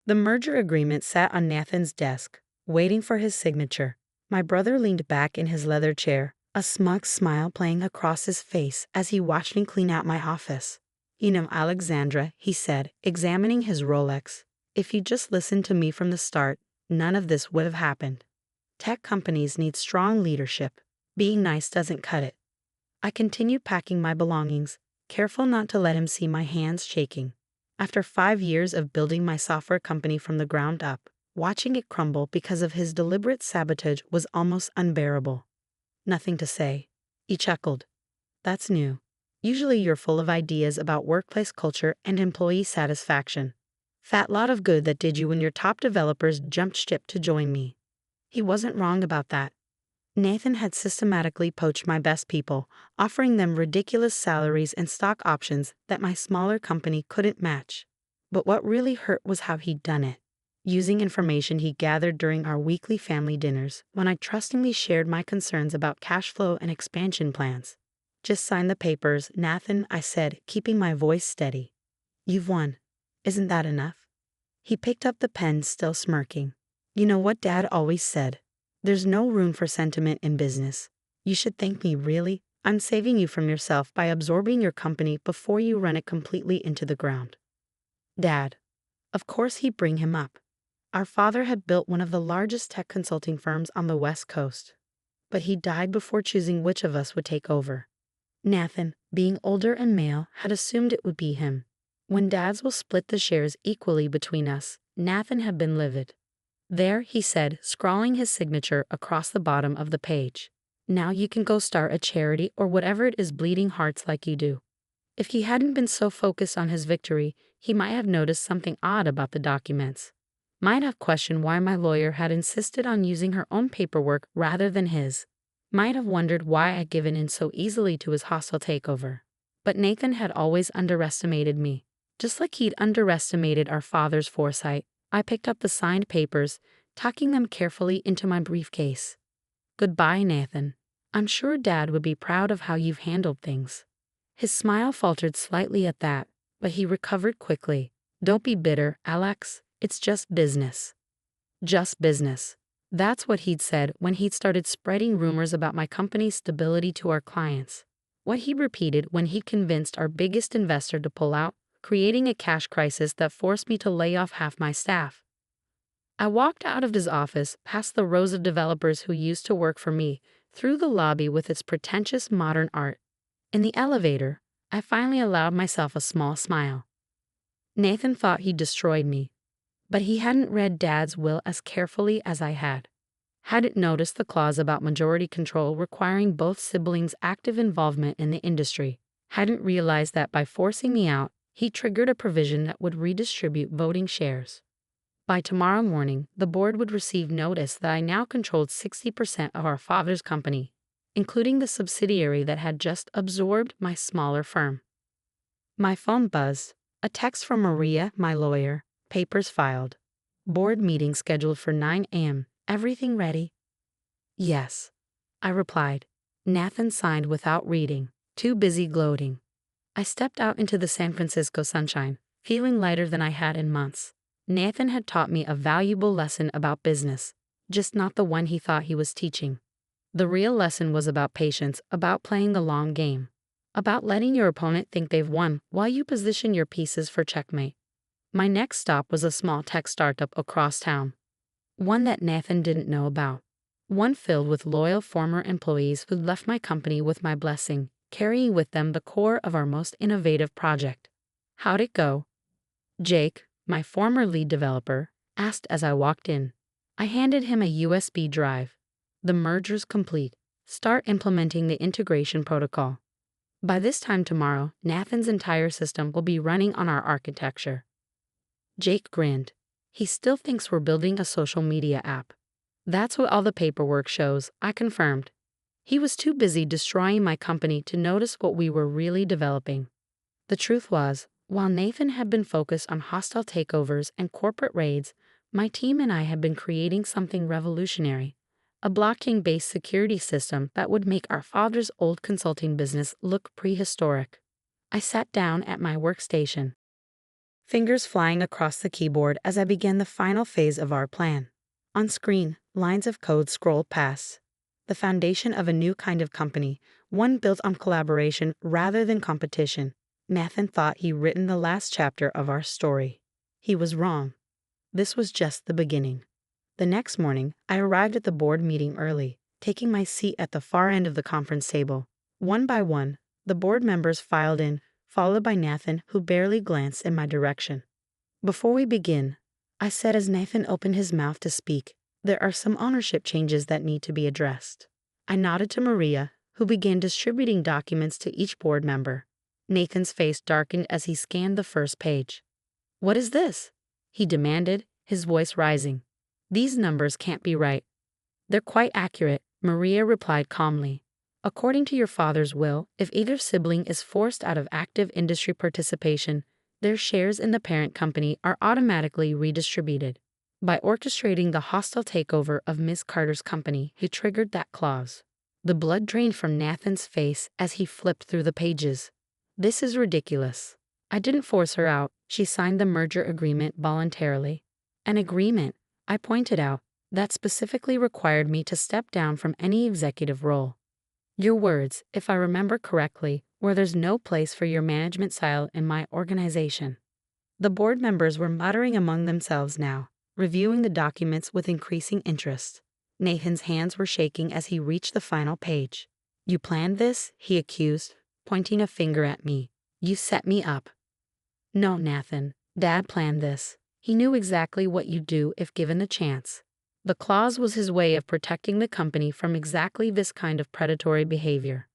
The merger agreement sat on Nathan's desk, waiting for his signature. My brother leaned back in his leather chair, a smug smile playing across his face as he watched me clean out my office. "You know, Alexandra," he said, examining his Rolex, "if you just listened to me from the start, none of this would have happened. Tech companies need strong leadership. Being nice doesn't cut it." I continued packing my belongings, careful not to let him see my hands shaking. After 5 years of building my software company from the ground up, watching it crumble because of his deliberate sabotage was almost unbearable. "Nothing to say," he chuckled. "That's new. Usually you're full of ideas about workplace culture and employee satisfaction. Fat lot of good that did you when your top developers jumped ship to join me." He wasn't wrong about that. Nathan had systematically poached my best people, offering them ridiculous salaries and stock options that my smaller company couldn't match. But what really hurt was how he'd done it. Using information he gathered during our weekly family dinners, when I trustingly shared my concerns about cash flow and expansion plans. "Just sign the papers, Nathan," I said, keeping my voice steady. "You've won. Isn't that enough?" He picked up the pen, still smirking. "You know what Dad always said? There's no room for sentiment in business. You should thank me, really. I'm saving you from yourself by absorbing your company before you run it completely into the ground." Dad. Of course he'd bring him up. Our father had built one of the largest tech consulting firms on the West Coast. But he died before choosing which of us would take over. Nathan, being older and male, had assumed it would be him. When Dads will split the shares equally between us, Nathan had been livid. "There," he said, scrawling his signature across the bottom of the page. "Now you can go start a charity or whatever it is bleeding hearts like you do." If he hadn't been so focused on his victory, he might have noticed something odd about the documents. Might have questioned why my lawyer had insisted on using her own paperwork rather than his. Might have wondered why I'd given in so easily to his hostile takeover. But Nathan had always underestimated me. Just like he'd underestimated our father's foresight, I picked up the signed papers, tucking them carefully into my briefcase. "Goodbye, Nathan. I'm sure Dad would be proud of how you've handled things." His smile faltered slightly at that, but he recovered quickly. "Don't be bitter, Alex. It's just business." Just business. That's what he'd said when he'd started spreading rumors about my company's stability to our clients. What he repeated when he convinced our biggest investor to pull out, creating a cash crisis that forced me to lay off half my staff. I walked out of his office, past the rows of developers who used to work for me, through the lobby with its pretentious modern art. In the elevator, I finally allowed myself a small smile. Nathan thought he'd destroyed me, but he hadn't read Dad's will as carefully as I had. Hadn't noticed the clause about majority control requiring both siblings' active involvement in the industry. Hadn't realized that by forcing me out, he triggered a provision that would redistribute voting shares. By tomorrow morning, the board would receive notice that I now controlled 60% of our father's company, including the subsidiary that had just absorbed my smaller firm. My phone buzzed. A text from Maria, my lawyer. "Papers filed. Board meeting scheduled for 9 a.m. Everything ready?" "Yes," I replied. Nathan signed without reading, too busy gloating. I stepped out into the San Francisco sunshine, feeling lighter than I had in months. Nathan had taught me a valuable lesson about business, just not the one he thought he was teaching. The real lesson was about patience, about playing the long game, about letting your opponent think they've won while you position your pieces for checkmate. My next stop was a small tech startup across town. One that Nathan didn't know about. One filled with loyal former employees who'd left my company with my blessing, carrying with them the core of our most innovative project. "How'd it go?" Jake, my former lead developer, asked as I walked in. I handed him a USB drive. "The merger's complete. Start implementing the integration protocol. By this time tomorrow, Nathan's entire system will be running on our architecture." Jake grinned. "He still thinks we're building a social media app." "That's what all the paperwork shows," I confirmed. He was too busy destroying my company to notice what we were really developing. The truth was, while Nathan had been focused on hostile takeovers and corporate raids, my team and I had been creating something revolutionary, a blockchain-based security system that would make our father's old consulting business look prehistoric. I sat down at my workstation. fingers flying across the keyboard as I began the final phase of our plan. On screen, lines of code scrolled past. The foundation of a new kind of company, one built on collaboration rather than competition. Nathan thought he'd written the last chapter of our story. He was wrong. This was just the beginning. The next morning, I arrived at the board meeting early, taking my seat at the far end of the conference table. One by one, the board members filed in, followed by Nathan, who barely glanced in my direction. "Before we begin," I said as Nathan opened his mouth to speak, "there are some ownership changes that need to be addressed." I nodded to Maria, who began distributing documents to each board member. Nathan's face darkened as he scanned the first page. "What is this?" he demanded, his voice rising. "These numbers can't be right." "They're quite accurate," Maria replied calmly. "According to your father's will, if either sibling is forced out of active industry participation, their shares in the parent company are automatically redistributed. By orchestrating the hostile takeover of Miss Carter's company, he triggered that clause." The blood drained from Nathan's face as he flipped through the pages. "This is ridiculous. I didn't force her out. She signed the merger agreement voluntarily." "An agreement," I pointed out, "that specifically required me to step down from any executive role." "Your words, if I remember correctly, where there's no place for your management style in my organization." The board members were muttering among themselves now, reviewing the documents with increasing interest. Nathan's hands were shaking as he reached the final page. "You planned this?" he accused, pointing a finger at me. "You set me up." "No, Nathan, Dad planned this. He knew exactly what you'd do if given the chance." The clause was his way of protecting the company from exactly this kind of predatory behavior.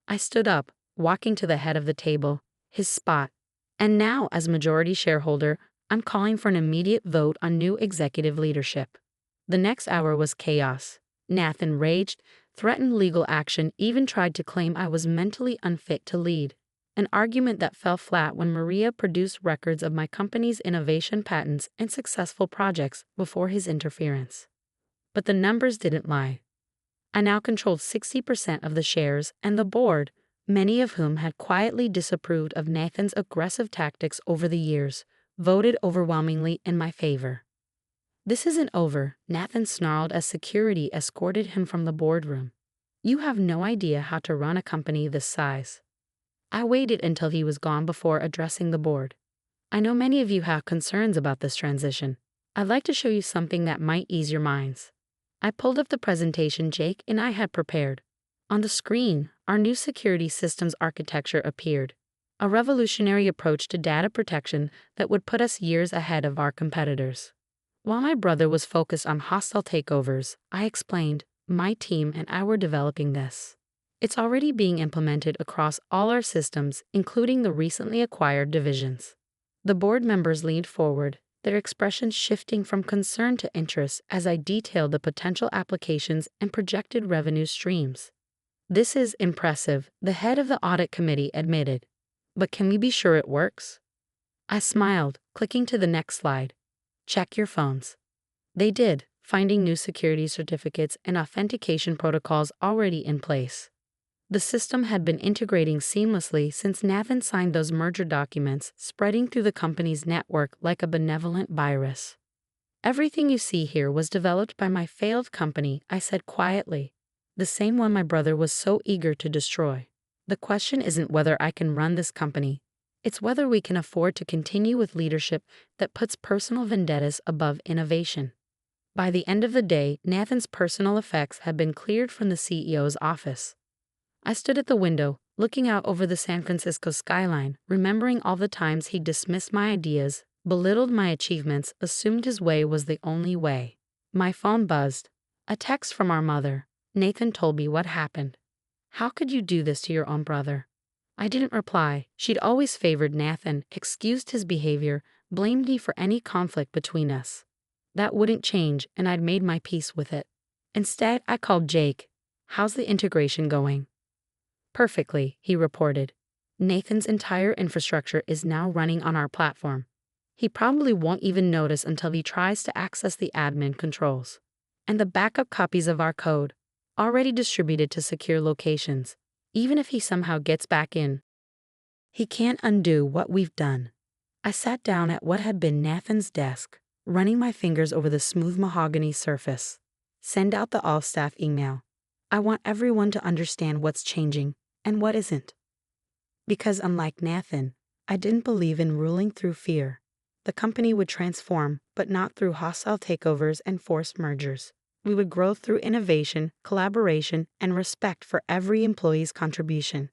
I stood up, walking to the head of the table, his spot. "And now, as majority shareholder, I'm calling for an immediate vote on new executive leadership." The next hour was chaos. Nathan raged, threatened legal action, even tried to claim I was mentally unfit to lead. An argument that fell flat when Maria produced records of my company's innovation patents and successful projects before his interference. But the numbers didn't lie. I now controlled 60% of the shares, and the board, many of whom had quietly disapproved of Nathan's aggressive tactics over the years, voted overwhelmingly in my favor. "This isn't over," Nathan snarled as security escorted him from the boardroom. "You have no idea how to run a company this size." I waited until he was gone before addressing the board. "I know many of you have concerns about this transition. I'd like to show you something that might ease your minds." I pulled up the presentation Jake and I had prepared. On the screen, our new security systems architecture appeared, a revolutionary approach to data protection that would put us years ahead of our competitors. While my brother was focused on hostile takeovers, I explained, "My team and I were developing this. It's already being implemented across all our systems, including the recently acquired divisions." The board members leaned forward, their expressions shifting from concern to interest as I detailed the potential applications and projected revenue streams. "This is impressive," the head of the audit committee admitted. "But can we be sure it works?" I smiled, clicking to the next slide. "Check your phones." They did, finding new security certificates and authentication protocols already in place. The system had been integrating seamlessly since Nathan signed those merger documents, spreading through the company's network like a benevolent virus. "Everything you see here was developed by my failed company," I said quietly, "the same one my brother was so eager to destroy. The question isn't whether I can run this company. It's whether we can afford to continue with leadership that puts personal vendettas above innovation." By the end of the day, Nathan's personal effects had been cleared from the CEO's office. I stood at the window, looking out over the San Francisco skyline, remembering all the times he dismissed my ideas, belittled my achievements, assumed his way was the only way. My phone buzzed. A text from our mother. Nathan told me what happened. "How could you do this to your own brother?" I didn't reply. She'd always favored Nathan, excused his behavior, blamed me for any conflict between us. That wouldn't change, and I'd made my peace with it. Instead, I called Jake. "How's the integration going?" "Perfectly," he reported. "Nathan's entire infrastructure is now running on our platform. He probably won't even notice until he tries to access the admin controls. And the backup copies of our code, already distributed to secure locations, even if he somehow gets back in, he can't undo what we've done." I sat down at what had been Nathan's desk, running my fingers over the smooth mahogany surface. Send out the all-staff email. I want everyone to understand what's changing and what isn't. Because unlike Nathan, I didn't believe in ruling through fear. The company would transform, but not through hostile takeovers and forced mergers. We would grow through innovation, collaboration, and respect for every employee's contribution.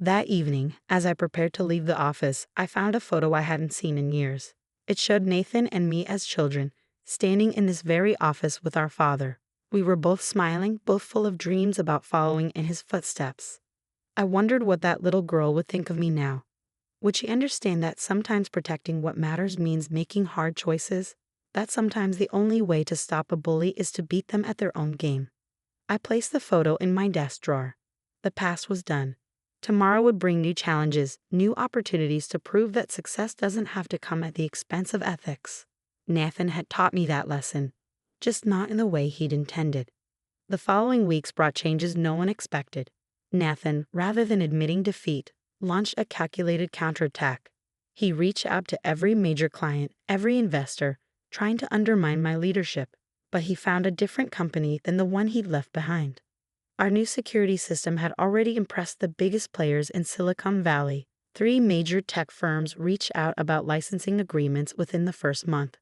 That evening, as I prepared to leave the office, I found a photo I hadn't seen in years. It showed Nathan and me as children, standing in this very office with our father. We were both smiling, both full of dreams about following in his footsteps. I wondered what that little girl would think of me now. Would she understand that sometimes protecting what matters means making hard choices? That sometimes the only way to stop a bully is to beat them at their own game. I placed the photo in my desk drawer. The past was done. Tomorrow would bring new challenges, new opportunities to prove that success doesn't have to come at the expense of ethics. Nathan had taught me that lesson, just not in the way he'd intended. The following weeks brought changes no one expected. Nathan, rather than admitting defeat, launched a calculated counterattack. He reached out to every major client, every investor, trying to undermine my leadership, but he found a different company than the one he'd left behind. Our new security system had already impressed the biggest players in Silicon Valley. 3 major tech firms reached out about licensing agreements within the first month.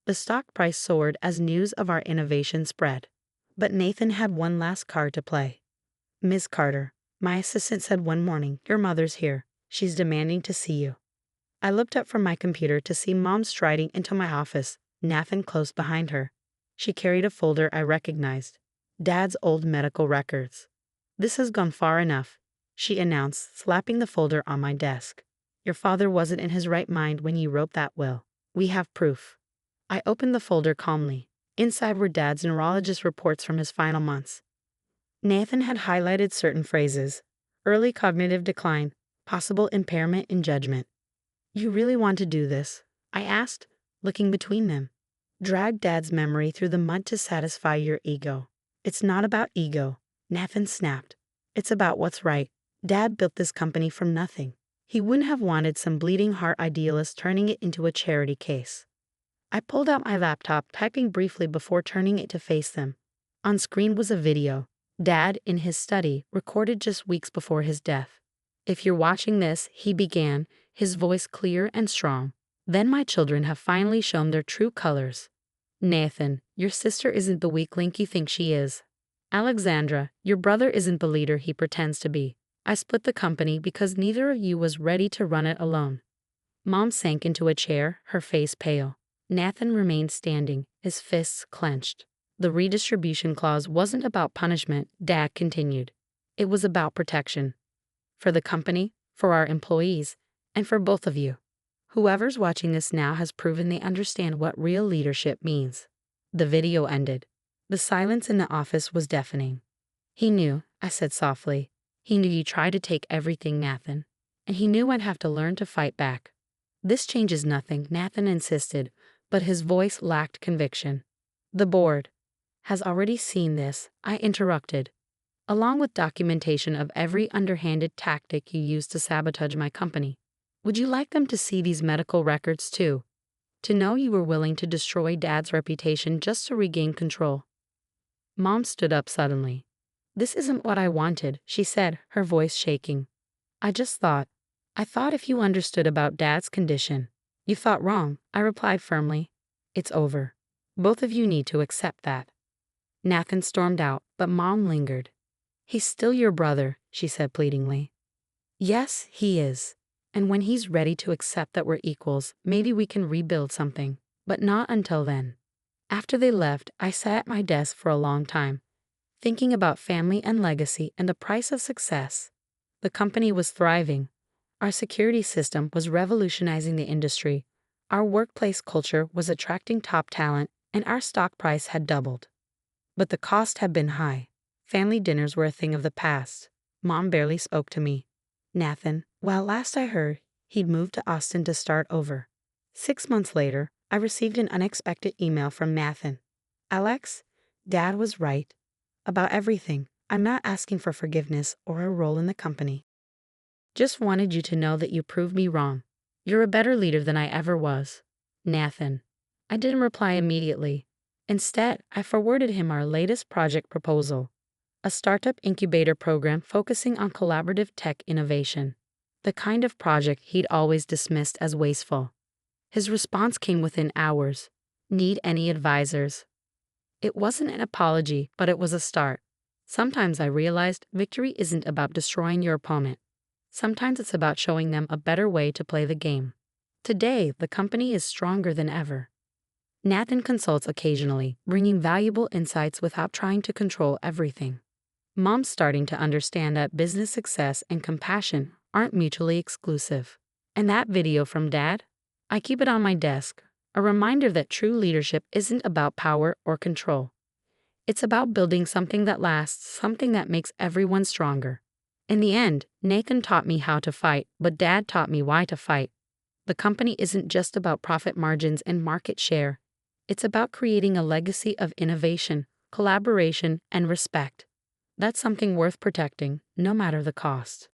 The stock price soared as news of our innovation spread. But Nathan had one last card to play. "Ms. Carter," my assistant said one morning, "your mother's here. She's demanding to see you." I looked up from my computer to see Mom striding into my office, Nathan close behind her. She carried a folder I recognized. Dad's old medical records. "This has gone far enough," she announced, slapping the folder on my desk. "Your father wasn't in his right mind when he wrote that will. We have proof." I opened the folder calmly. Inside were Dad's neurologist reports from his final months. Nathan had highlighted certain phrases: early cognitive decline, possible impairment in judgment. "You really want to do this?" I asked, looking between them. "Drag Dad's memory through the mud to satisfy your ego." "It's not about ego," Nathan snapped. "It's about what's right. Dad built this company from nothing. He wouldn't have wanted some bleeding heart idealist turning it into a charity case." I pulled out my laptop, typing briefly before turning it to face them. On screen was a video. Dad, in his study, recorded just weeks before his death. "If you're watching this," he began, his voice clear and strong, "then my children have finally shown their true colors. Nathan, your sister isn't the weak link you think she is. Alexandra, your brother isn't the leader he pretends to be. I split the company because neither of you was ready to run it alone." Mom sank into a chair, her face pale. Nathan remained standing, his fists clenched. "The redistribution clause wasn't about punishment," Dad continued. "It was about protection. For the company, for our employees, and for both of you. Whoever's watching this now has proven they understand what real leadership means." The video ended. The silence in the office was deafening. "He knew," I said softly. "He knew you tried to take everything, Nathan. And he knew I'd have to learn to fight back." "This changes nothing," Nathan insisted, but his voice lacked conviction. "The board has already seen this," I interrupted, "along with documentation of every underhanded tactic you used to sabotage my company. Would you like them to see these medical records too? To know you were willing to destroy Dad's reputation just to regain control?" Mom stood up suddenly. "This isn't what I wanted," she said, her voice shaking. I thought if you understood about Dad's condition." "You thought wrong," I replied firmly. "It's over. Both of you need to accept that." Nathan stormed out, but Mom lingered. "He's still your brother," she said pleadingly. "Yes, he is. And when he's ready to accept that we're equals, maybe we can rebuild something. But not until then." After they left, I sat at my desk for a long time, thinking about family and legacy and the price of success. The company was thriving. Our security system was revolutionizing the industry. Our workplace culture was attracting top talent, and our stock price had doubled. But the cost had been high. Family dinners were a thing of the past. Mom barely spoke to me. Nathan, well, last I heard, he'd moved to Austin to start over. 6 months later, I received an unexpected email from Nathan. "Alex, Dad was right. About everything. I'm not asking for forgiveness or a role in the company. Just wanted you to know that you proved me wrong. You're a better leader than I ever was, Nathan. I didn't reply immediately. Instead, I forwarded him our latest project proposal, a startup incubator program focusing on collaborative tech innovation, the kind of project he'd always dismissed as wasteful. His response came within hours. Need any advisors? It wasn't an apology, but it was a start. Sometimes I realized victory isn't about destroying your opponent. Sometimes it's about showing them a better way to play the game. Today, the company is stronger than ever. Nathan consults occasionally, bringing valuable insights without trying to control everything. Mom's starting to understand that business success and compassion aren't mutually exclusive. And that video from Dad? I keep it on my desk, a reminder that true leadership isn't about power or control. It's about building something that lasts, something that makes everyone stronger. In the end, Nathan taught me how to fight, but Dad taught me why to fight. The company isn't just about profit margins and market share. It's about creating a legacy of innovation, collaboration, and respect. That's something worth protecting, no matter the cost.